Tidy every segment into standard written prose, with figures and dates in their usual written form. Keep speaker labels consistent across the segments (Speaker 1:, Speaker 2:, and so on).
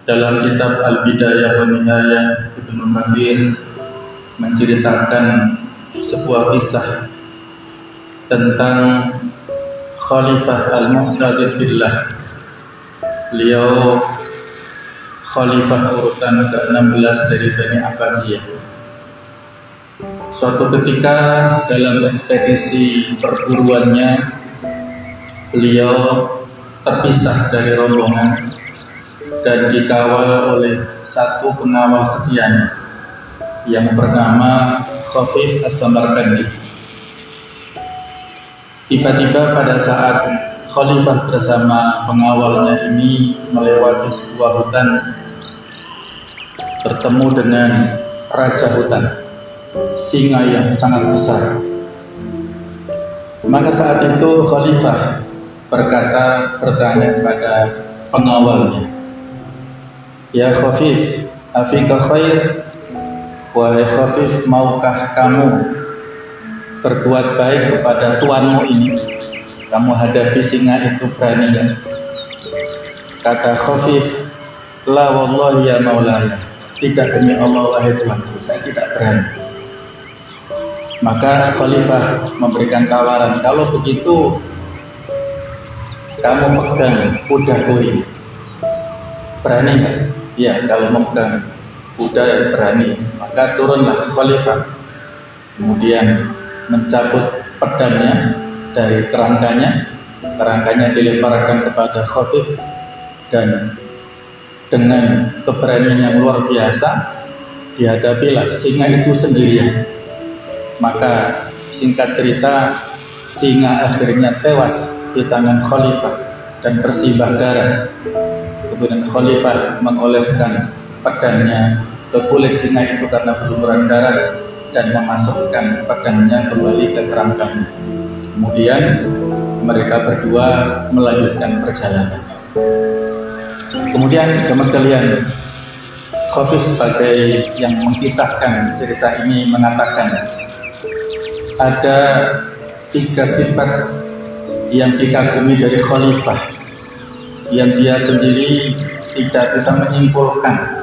Speaker 1: dalam kitab Al-Bidayah wa Nihayah Ibnu Katsir menceritakan sebuah kisah tentang Khalifah Al-Mu'tadid Billah. Beliau khalifah urutan ke-16 dari Bani Abbasiyah. Suatu ketika dalam ekspedisi perburuannya, beliau terpisah dari rombongan dan dikawal oleh satu pengawal setianya yang bernama Khafif As-Samarkandi. Tiba-tiba pada saat khalifah bersama pengawalnya ini melewati sebuah hutan, bertemu dengan raja hutan, singa yang sangat besar. Maka saat itu khalifah bertanya kepada pengawalnya, "Ya Khafif, afika khair?" Wahai Khafif, maukah kamu berbuat baik kepada tuanmu ini? Kamu hadapi singa itu, berani gak? Kata Khafif, "La wallahi ya maulaya." Tidak, demi Allah wahai tuanku, saya tidak berani. Maka Khalifah memberikan tawaran, "Kalau begitu kamu pegang kudaku ini, berani gak?" Ya, kalau memegang kuda berani. Maka turunlah Khalifah, kemudian mencabut pedangnya dari kerangkanya dilemparkan kepada Khafif, dan dengan keberanian yang luar biasa dihadapilah singa itu sendirian. Maka singkat cerita, singa akhirnya tewas di tangan Khalifah dan bersimbah darah. Kemudian Khalifah mengoleskan pedangnya ke kulit singa itu karena berlumuran darah dan memasukkan pedangnya kembali ke kerangkanya. Kemudian mereka berdua melanjutkan perjalanan. Kemudian jemaah sekalian, Khafif sebagai yang mengisahkan cerita ini mengatakan ada 3 sifat yang dikagumi dari Khalifah yang dia sendiri tidak bisa menyimpulkan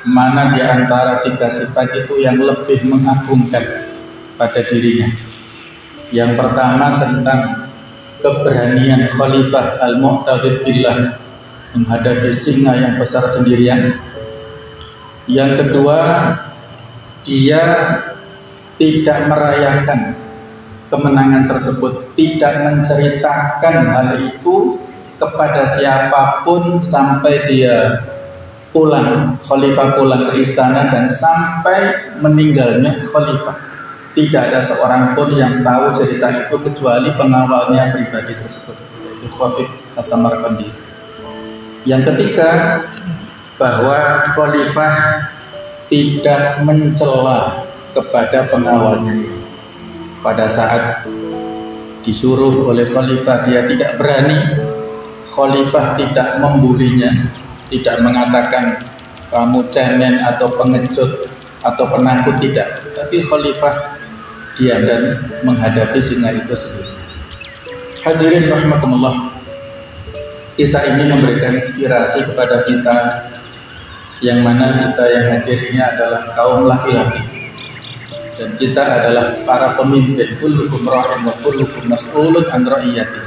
Speaker 1: mana di antara 3 sifat itu yang lebih mengagumkan pada dirinya. Yang pertama tentang keberanian Khalifah Al-Mu'tadid Billah menghadapi singa yang besar sendirian. Yang kedua, dia tidak merayakan kemenangan tersebut, tidak menceritakan hal itu kepada siapapun sampai dia pulang, Khalifah pulang ke istana dan sampai meninggalnya Khalifah. Tidak ada seorang pun yang tahu cerita itu kecuali pengawalnya pribadi tersebut, yaitu Khafif As-Samarkandi. Yang ketiga, bahwa Khalifah tidak mencela kepada pengawalnya. Pada saat disuruh oleh Khalifah dia tidak berani, Khalifah tidak membulinya, tidak mengatakan kamu cemen atau pengecut atau penakut, tidak. Tapi Khalifah diam dan menghadapi singa itu sendiri. Hadirin rahimakumullah, kisah ini memberikan inspirasi kepada kita, yang mana kita yang hadir ini adalah kaum laki-laki dan kita adalah para pemimpin. Kullukum ra'in wa kullukum mas'ulun an ra'iyati.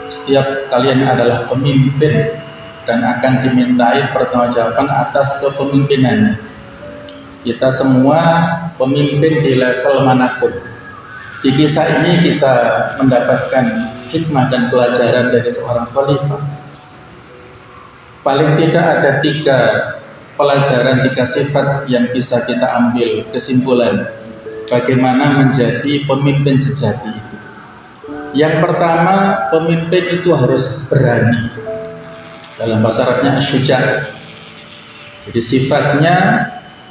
Speaker 1: Setiap kalian adalah pemimpin dan akan dimintai pertanggungjawaban atas kepemimpinannya. Kita semua pemimpin di level manapun. Di kisah ini kita mendapatkan hikmah dan pelajaran dari seorang khalifah. Paling tidak ada 3 pelajaran, 3 sifat yang bisa kita ambil kesimpulan bagaimana menjadi pemimpin sejati itu. Yang pertama, pemimpin itu harus berani. Dalam bahasa Arabnya asyuja'. Jadi sifatnya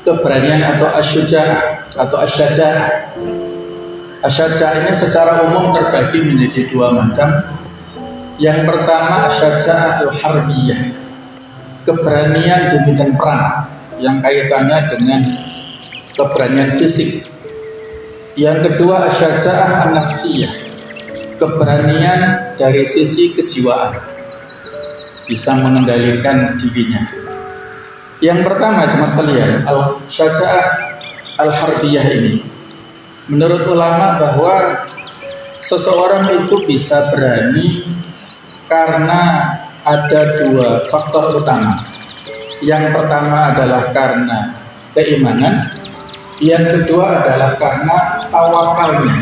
Speaker 1: keberanian atau asyuja' atau asyaja'ah. Asyaja'ah ini secara umum terbagi menjadi 2 macam. Yang pertama asyaja'ah al-harbiyah, keberanian di medan perang yang kaitannya dengan keberanian fisik. Yang kedua asyaja'ah an-nafsiyah, keberanian dari sisi kejiwaan, bisa mengendalikan dirinya. Yang pertama jemaah sekalian, al-syaja'ah al-harbiyah ini, menurut ulama bahwa seseorang itu bisa berani karena ada dua faktor utama. Yang pertama adalah karena keimanan, yang kedua adalah karena tawakalnya,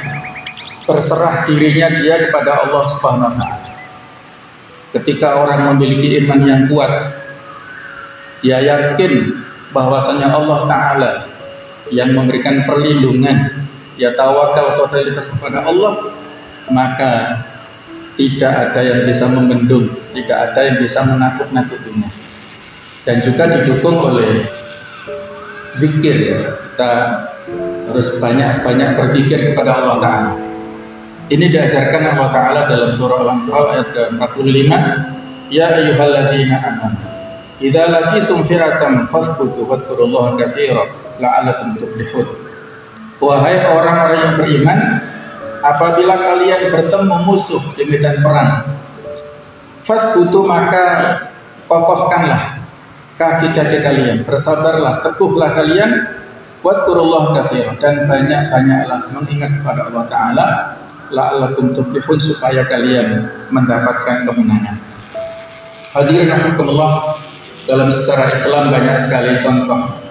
Speaker 1: berserah dirinya dia kepada Allah Subhanahu wa Ta'ala. Ketika orang memiliki iman yang kuat, dia yakin bahwasanya Allah Ta'ala yang memberikan perlindungan, dia tawakal totalitas kepada Allah, maka tidak ada yang bisa membendung, tidak ada yang bisa menakut-nakutinya. Dan juga didukung oleh zikir, ya. Kita harus banyak-banyak berzikir kepada Allah Ta'ala. Ini diajarkan Allah Ta'ala dalam surah Al-Anfal ayat 45. Ya ayyuhalladzina amanu idza laqitum fi'atan fasbutu wadhkurullaha katsiran la'allakum tuflihun. Wahai orang-orang yang beriman, apabila kalian bertemu musuh di medan perang, fasbutu, maka kokohkanlah kaki-kaki kalian, bersabarlah, teguhlah kalian, wadhkurullaha katsiran, dan banyak-banyaklah mengingat kepada Allah Ta'ala, la'allakum tuflihun, supaya kalian mendapatkan kemenangan. Hadirin rahimakumullah, dalam sejarah Islam banyak sekali contoh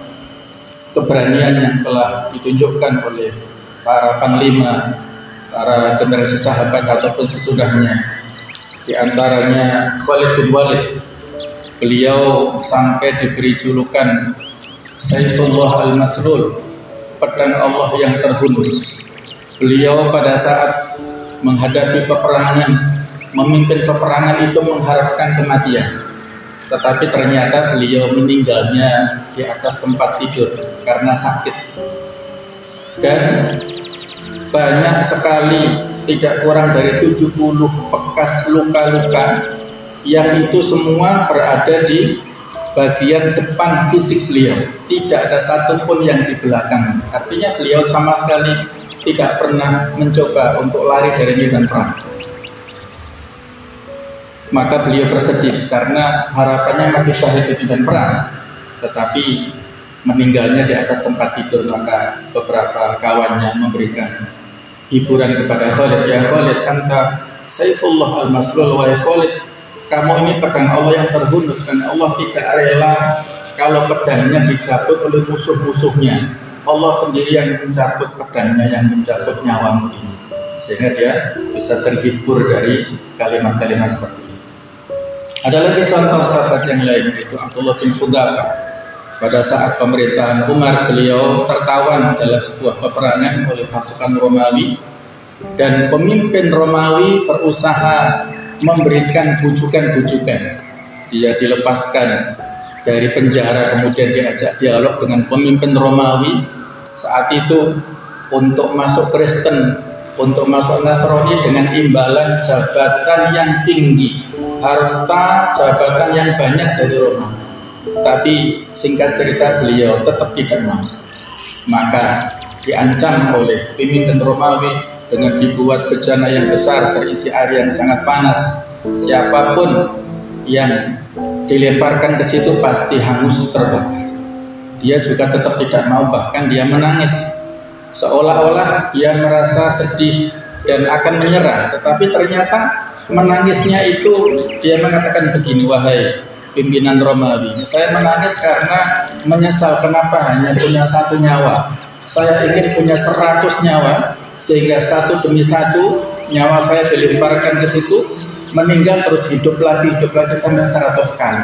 Speaker 1: keberanian yang telah ditunjukkan oleh para panglima, para generasi sahabat ataupun sesudahnya. Di antaranya Khalid bin Walid, beliau sampai diberi julukan Saifullah al-Maslul, pedang Allah yang terhunus. Beliau pada saat menghadapi peperangan, memimpin peperangan itu mengharapkan kematian, tetapi ternyata beliau meninggalnya di atas tempat tidur karena sakit. Dan banyak sekali, tidak kurang dari 70 bekas luka-luka yang itu semua berada di bagian depan fisik beliau, tidak ada satupun yang di belakang. Artinya beliau sama sekali tidak pernah mencoba untuk lari dari medan perang. Maka beliau bersedih karena harapannya mati syahid di medan perang, tetapi meninggalnya di atas tempat tidur. Maka beberapa kawannya memberikan hiburan kepada Khalid, ya Khalid, anta Saifullah al-Maslul, wa ya Khalid, kamu ini pedang Allah yang terhunus, dan Allah tidak rela kalau pedangnya dicabut oleh musuh-musuhnya. Allah sendiri yang mencabut pedangnya, yang mencabut nyawamu ini, sehingga dia bisa terhibur dari kalimat-kalimat seperti itu. Ada lagi contoh sahabat yang lain, yaitu Abdullah bin Hudzafah. Pada saat pemerintahan Umar, beliau tertawan dalam sebuah peperangan oleh pasukan Romawi, dan pemimpin Romawi berusaha memberikan bujukan-bujukan. Dia dilepaskan dari penjara, kemudian diajak dialog dengan pemimpin Romawi saat itu untuk masuk Kristen, untuk masuk Nasrani dengan imbalan jabatan yang tinggi, harta jabatan yang banyak dari Romawi. Tapi singkat cerita, beliau tetap tidak mau. Maka diancam oleh pemimpin Romawi dengan dibuat bejana yang besar terisi air yang sangat panas. Siapapun yang dilemparkan ke situ pasti hangus terbakar. Dia juga tetap tidak mau, bahkan dia menangis seolah-olah dia merasa sedih dan akan menyerah. Tetapi ternyata menangisnya itu dia mengatakan begini, wahai pimpinan Romawi, saya menangis karena menyesal kenapa hanya punya satu nyawa. Saya ingin punya 100 nyawa, sehingga satu demi satu nyawa saya dilemparkan ke situ, meninggal terus hidup lagi sampai 100 kali.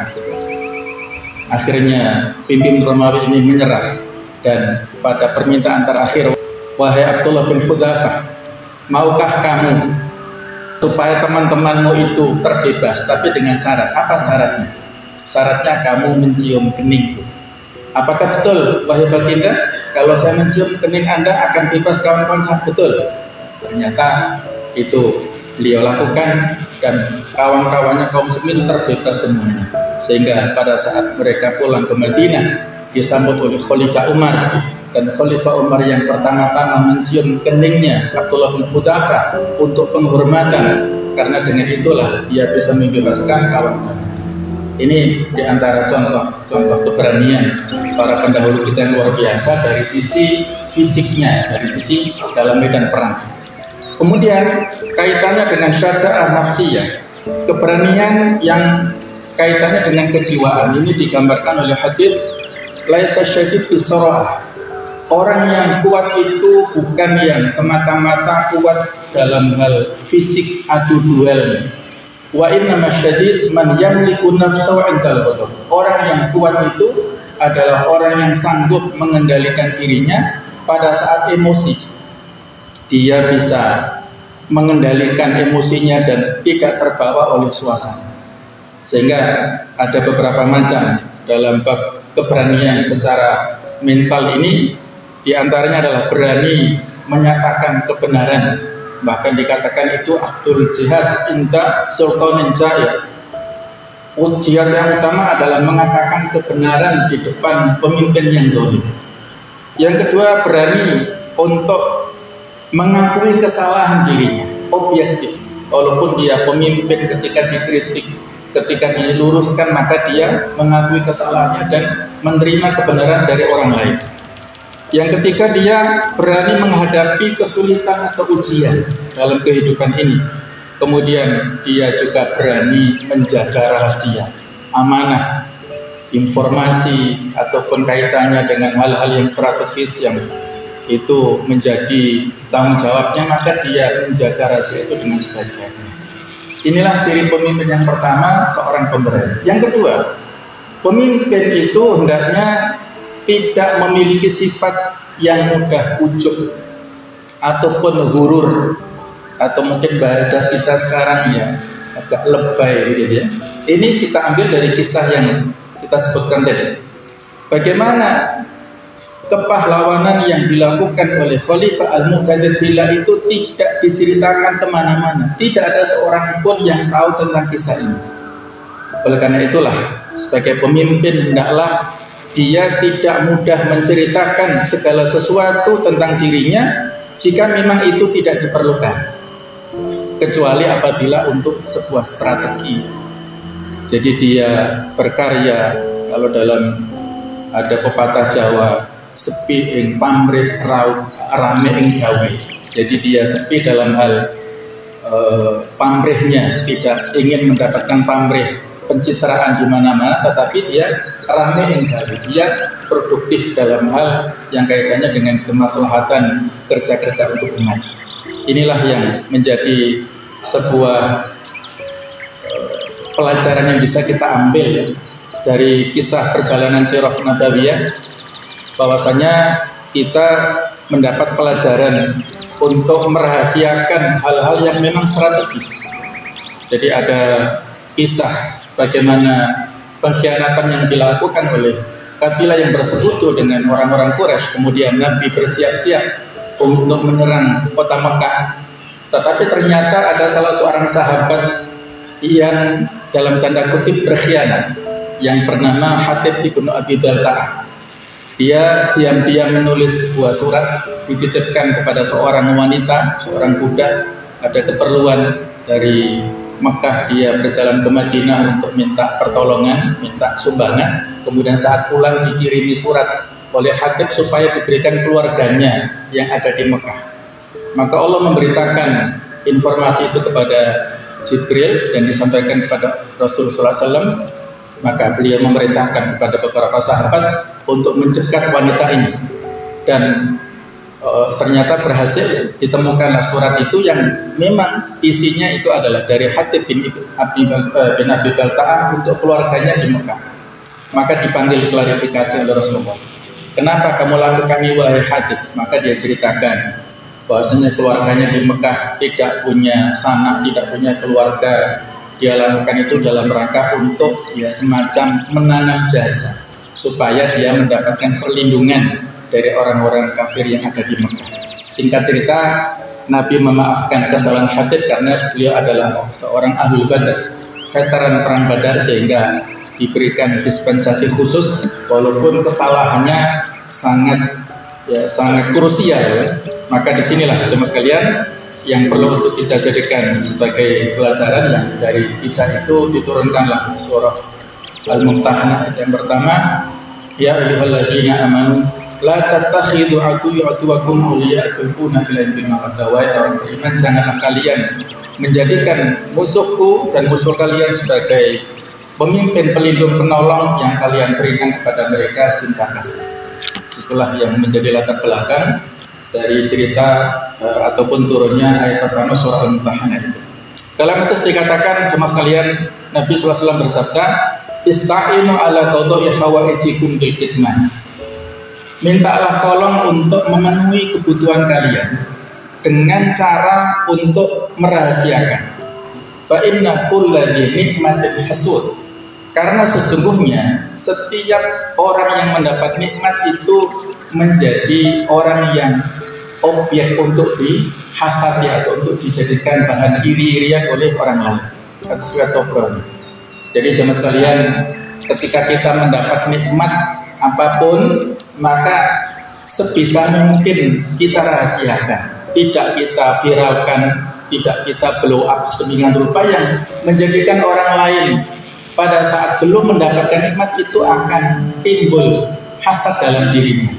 Speaker 1: Akhirnya pimpin Romawi ini menyerah, dan pada permintaan terakhir, wahai Abdullah bin Hudzafah, maukah kamu supaya teman-temanmu itu terbebas, tapi dengan syarat? Apa syaratnya? Syaratnya kamu mencium keningku. Apakah betul, wahai baginda, kalau saya mencium kening Anda akan bebas kawan-kawan saya? Betul. Ternyata itu beliau lakukan, dan kawan-kawannya kaum muslimin terbebas semuanya. Sehingga pada saat mereka pulang ke Madinah, disambut oleh Khalifah Umar, dan Khalifah Umar yang pertama-tama mencium keningnya Abdullah bin Hudzafah untuk penghormatan, karena dengan itulah dia bisa membebaskan kawan-kawan. Ini diantara contoh keberanian para pendahulu kita yang luar biasa dari sisi fisiknya, dari sisi dalam medan perang. Kemudian kaitannya dengan syaja'ah nafsiyah, keberanian yang kaitannya dengan kejiwaan, ini digambarkan oleh hadis laisa syadid bisara'ah. Orang yang kuat itu bukan yang semata-mata kuat dalam hal fisik adu duel. Wa innama syadid man yamliku nafsahu 'indal ghadab. Orang yang kuat itu adalah orang yang sanggup mengendalikan dirinya pada saat emosi. Dia bisa mengendalikan emosinya dan tidak terbawa oleh suasana. Sehingga ada beberapa macam dalam bab keberanian secara mental ini. Di antaranya adalah berani menyatakan kebenaran. Bahkan dikatakan itu aktul jihad inda sultanin jair. Ujian yang utama adalah mengatakan kebenaran di depan pemimpin yang zalim. Yang kedua, berani untuk mengakui kesalahan dirinya, objektif. Walaupun dia pemimpin, ketika dikritik, ketika diluruskan, maka dia mengakui kesalahannya dan menerima kebenaran dari orang lain. Yang ketiga, dia berani menghadapi kesulitan atau ujian dalam kehidupan ini. Kemudian dia juga berani menjaga rahasia, amanah, informasi ataupun kaitannya dengan hal-hal yang strategis yang itu menjadi tanggung jawabnya, maka dia menjaga rahasia itu dengan sebaik-baiknya. Inilah ciri pemimpin yang pertama, seorang pemberani. Yang kedua, pemimpin itu hendaknya tidak memiliki sifat yang mudah ujub ataupun gurur, atau mungkin bahasa kita sekarang ya agak lebay gitu ya. Ini kita ambil dari kisah yang kita sebutkan tadi. Bagaimana kepahlawanan yang dilakukan oleh Khalifah Al-Muqtadir Billah itu tidak diceritakan kemana-mana. Tidak ada seorang pun yang tahu tentang kisah ini. Oleh karena itulah, sebagai pemimpin hendaklah dia tidak mudah menceritakan segala sesuatu tentang dirinya jika memang itu tidak diperlukan, kecuali apabila untuk sebuah strategi. Jadi dia berkarya, kalau dalam ada pepatah Jawa, sepi ing pamrih raut rame ing gawe. Jadi dia sepi dalam hal pamrihnya, tidak ingin mendapatkan pamrih pencitraan di mana-mana, tetapi dia rame ing gawe. Dia produktif dalam hal yang kaitannya dengan kemaslahatan kerja-kerja untuk umat. Inilah yang menjadi sebuah pelajaran yang bisa kita ambil dari kisah perjalanan sirah nabawiyah, bahwasanya kita mendapat pelajaran untuk merahasiakan hal-hal yang memang strategis. Jadi ada kisah bagaimana pengkhianatan yang dilakukan oleh kabilah yang bersekutu dengan orang-orang Quraisy. Kemudian Nabi bersiap-siap untuk menyerang kota Mekah, tetapi ternyata ada salah seorang sahabat yang dalam tanda kutip berkhianat, yang bernama Hatib ibnu Abi Balta'ah. Dia diam-diam menulis sebuah surat, dititipkan kepada seorang wanita, seorang budak. Ada keperluan dari Mekah, dia berjalan ke Madinah untuk minta pertolongan, minta sumbangan. Kemudian saat pulang dikirimi surat oleh Hatib supaya diberikan keluarganya yang ada di Mekah. Maka Allah memberitakan informasi itu kepada Jibril dan disampaikan kepada Rasulullah SAW. Maka beliau memerintahkan kepada beberapa sahabat untuk mencegat wanita ini. Dan ternyata berhasil, ditemukanlah surat itu yang memang isinya itu adalah dari Hatib bin Abi Balta'ah untuk keluarganya di Mekah. Maka dipanggil klarifikasi oleh Rasulullah. Kenapa kamu lakukan ini wahai Hatib? Maka dia ceritakan bahwasanya keluarganya di Mekah tidak punya sanak, tidak punya keluarga. Dia lakukan itu dalam rangka untuk ya semacam menanam jasa supaya dia mendapatkan perlindungan dari orang-orang kafir yang ada di Mekah. Singkat cerita, Nabi memaafkan kesalahan Hatib karena beliau adalah seorang ahli Badar, veteran perang Badar, sehingga diberikan dispensasi khusus walaupun kesalahannya sangat krusial ya. Maka disinilah jemaah sekalian yang perlu untuk kita jadikan sebagai pelajaran, yang dari kisah itu diturunkanlah surah Al-Mumtahanah ayat yang pertama, ya ayyuhalladzina amanu la tattakhidhu aduwwakum awliya tulquna ilaihim bil mawaddah. Orang beriman, janganlah kalian menjadikan musuhku dan musuh kalian sebagai pemimpin, pelindung, penolong yang kalian berikan kepada mereka cinta kasih. Itulah yang menjadi latar belakang dari cerita ataupun turunnya ayat pertama surah Al-Mumtahanah itu. Dalam itu dikatakan, jemaah sekalian, Nabi SAW bersabda, ista'inu ala qada'i hawaijikum bil khidmah. Mintalah tolong untuk memenuhi kebutuhan kalian dengan cara untuk merahasiakan. Fa inna kulladzi nikmatin hasud. Karena sesungguhnya setiap orang yang mendapat nikmat itu menjadi orang yang objek untuk dihasati atau untuk dijadikan bahan iri-irian oleh orang lain. Jadi jemaah sekalian, ketika kita mendapat nikmat apapun, maka sebisa mungkin kita rahasiakan, tidak kita viralkan, tidak kita blow up sedemikian rupa yang menjadikan orang lain pada saat belum mendapatkan nikmat itu akan timbul hasad dalam dirinya.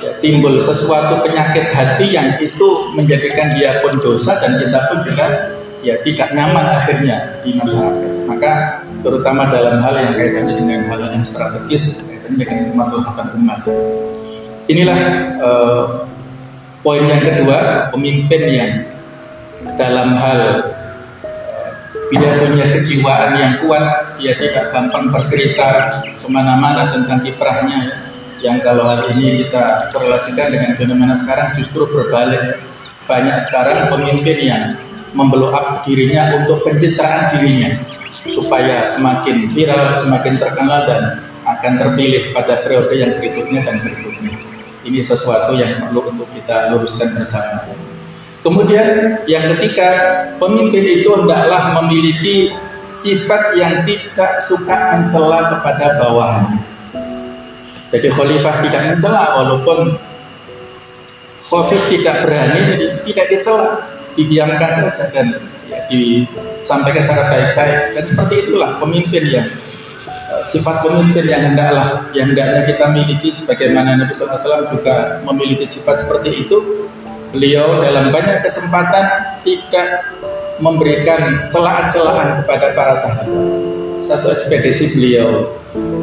Speaker 1: Ya, timbul sesuatu penyakit hati yang itu menjadikan dia pun dosa dan kita pun juga ya tidak nyaman akhirnya di masyarakat. Maka terutama dalam hal yang kaitannya dengan hal yang strategis, kaitannya dengan kemaslahatan umat. Inilah poin yang kedua, pemimpin yang dalam hal dia punya kejiwaan yang kuat, dia tidak gampang bercerita kemana-mana tentang kiprahnya ya. Yang kalau hari ini kita korelasikan dengan fenomena sekarang justru berbalik. Banyak sekarang pemimpin yang memblow up dirinya untuk pencitraan dirinya supaya semakin viral, semakin terkenal dan akan terpilih pada periode yang berikutnya dan berikutnya. Ini sesuatu yang perlu untuk kita luruskan bersama. Kemudian yang ketiga, pemimpin itu hendaklah memiliki sifat yang tidak suka mencela kepada bawahannya. Jadi khalifah tidak mencela, walaupun khafif tidak berani, jadi tidak dicela, didiamkan saja dan ya, disampaikan secara baik-baik. Dan seperti itulah pemimpin yang sifat pemimpin yang hendaknya kita miliki, sebagaimana Nabi SAW juga memiliki sifat seperti itu. Beliau dalam banyak kesempatan tidak memberikan celaan-celaan kepada para sahabat. Satu ekspedisi beliau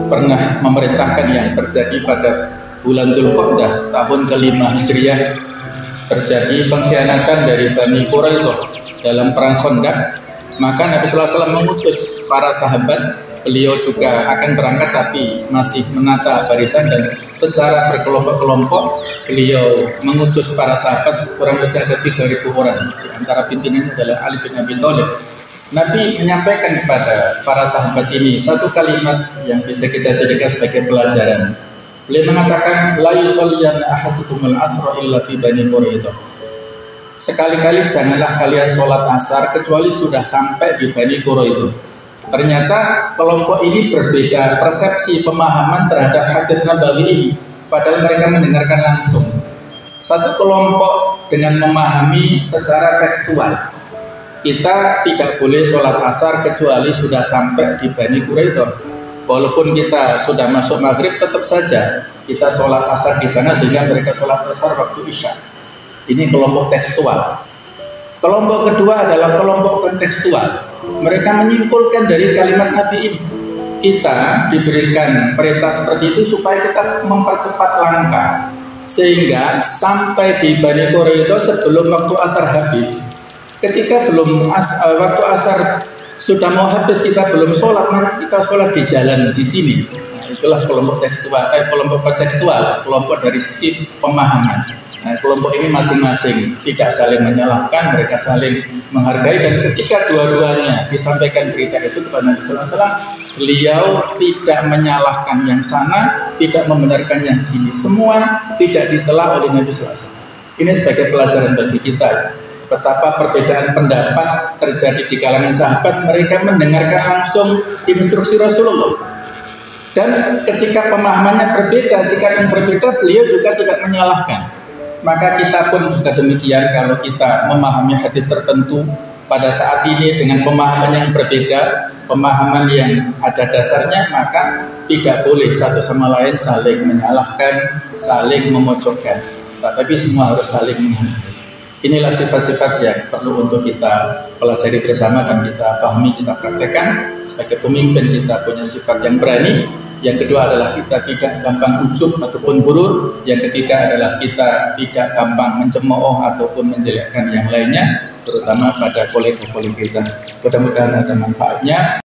Speaker 1: pernah memerintahkan yang terjadi pada bulan Dzulqa'dah tahun ke-5 Hijriah, terjadi pengkhianatan dari Bani Quraidah dalam perang Khandaq. Maka Nabi SAW mengutus para sahabat, beliau juga akan berangkat tapi masih menata barisan, dan secara berkelompok-kelompok beliau mengutus para sahabat, kurang lebih ada 3.000 orang, di antara pimpinannya adalah Ali bin Abi Thalib. Nabi menyampaikan kepada para sahabat ini satu kalimat yang bisa kita jadikan sebagai pelajaran. Beliau mengatakan, la yusalliyanna ahadukumul asra illa fi Bani Quraidah. Sekali-kali janganlah kalian sholat asar kecuali sudah sampai di Bani Quraidah. Ternyata kelompok ini berbeda persepsi pemahaman terhadap hadits Nabawi ini, padahal mereka mendengarkan langsung. Satu kelompok dengan memahami secara tekstual, kita tidak boleh sholat asar kecuali sudah sampai di Bani Quraidah. Walaupun kita sudah masuk maghrib, tetap saja kita sholat asar di sana sehingga mereka sholat asar waktu isya. Ini kelompok tekstual. Kelompok kedua adalah kelompok kontekstual. Mereka menyimpulkan dari kalimat Nabi ini, kita diberikan perintah seperti itu supaya kita mempercepat langkah sehingga sampai di Bani Quraidah sebelum waktu asar habis. Ketika waktu asar sudah mau habis, kita belum sholat, maka kita sholat di jalan di sini. Nah, itulah kelompok tekstual, kelompok kontekstual, kelompok dari sisi pemahaman. Nah, kelompok ini masing-masing tidak saling menyalahkan, mereka saling menghargai, dan ketika dua-duanya disampaikan berita itu kepada Nabi SAW, beliau tidak menyalahkan yang sana, tidak membenarkan yang sini, semua tidak disela oleh Nabi SAW. Ini sebagai pelajaran bagi kita. Betapa perbedaan pendapat terjadi di kalangan sahabat, mereka mendengarkan langsung instruksi Rasulullah. Dan ketika pemahamannya berbeda, sikap yang berbeda, beliau juga tidak menyalahkan. Maka kita pun juga demikian, kalau kita memahami hadis tertentu, pada saat ini dengan pemahaman yang berbeda, pemahaman yang ada dasarnya, maka tidak boleh satu sama lain saling menyalahkan, saling memojokkan, tetapi semua harus saling menghargai. Inilah sifat-sifat yang perlu untuk kita pelajari bersama dan kita pahami, kita praktekkan. Sebagai pemimpin kita punya sifat yang berani. Yang kedua adalah kita tidak gampang ujub ataupun gurur. Yang ketiga adalah kita tidak gampang mencemooh ataupun menjelekkan yang lainnya, terutama pada kolega-kolega kita. Mudah-mudahan ada manfaatnya.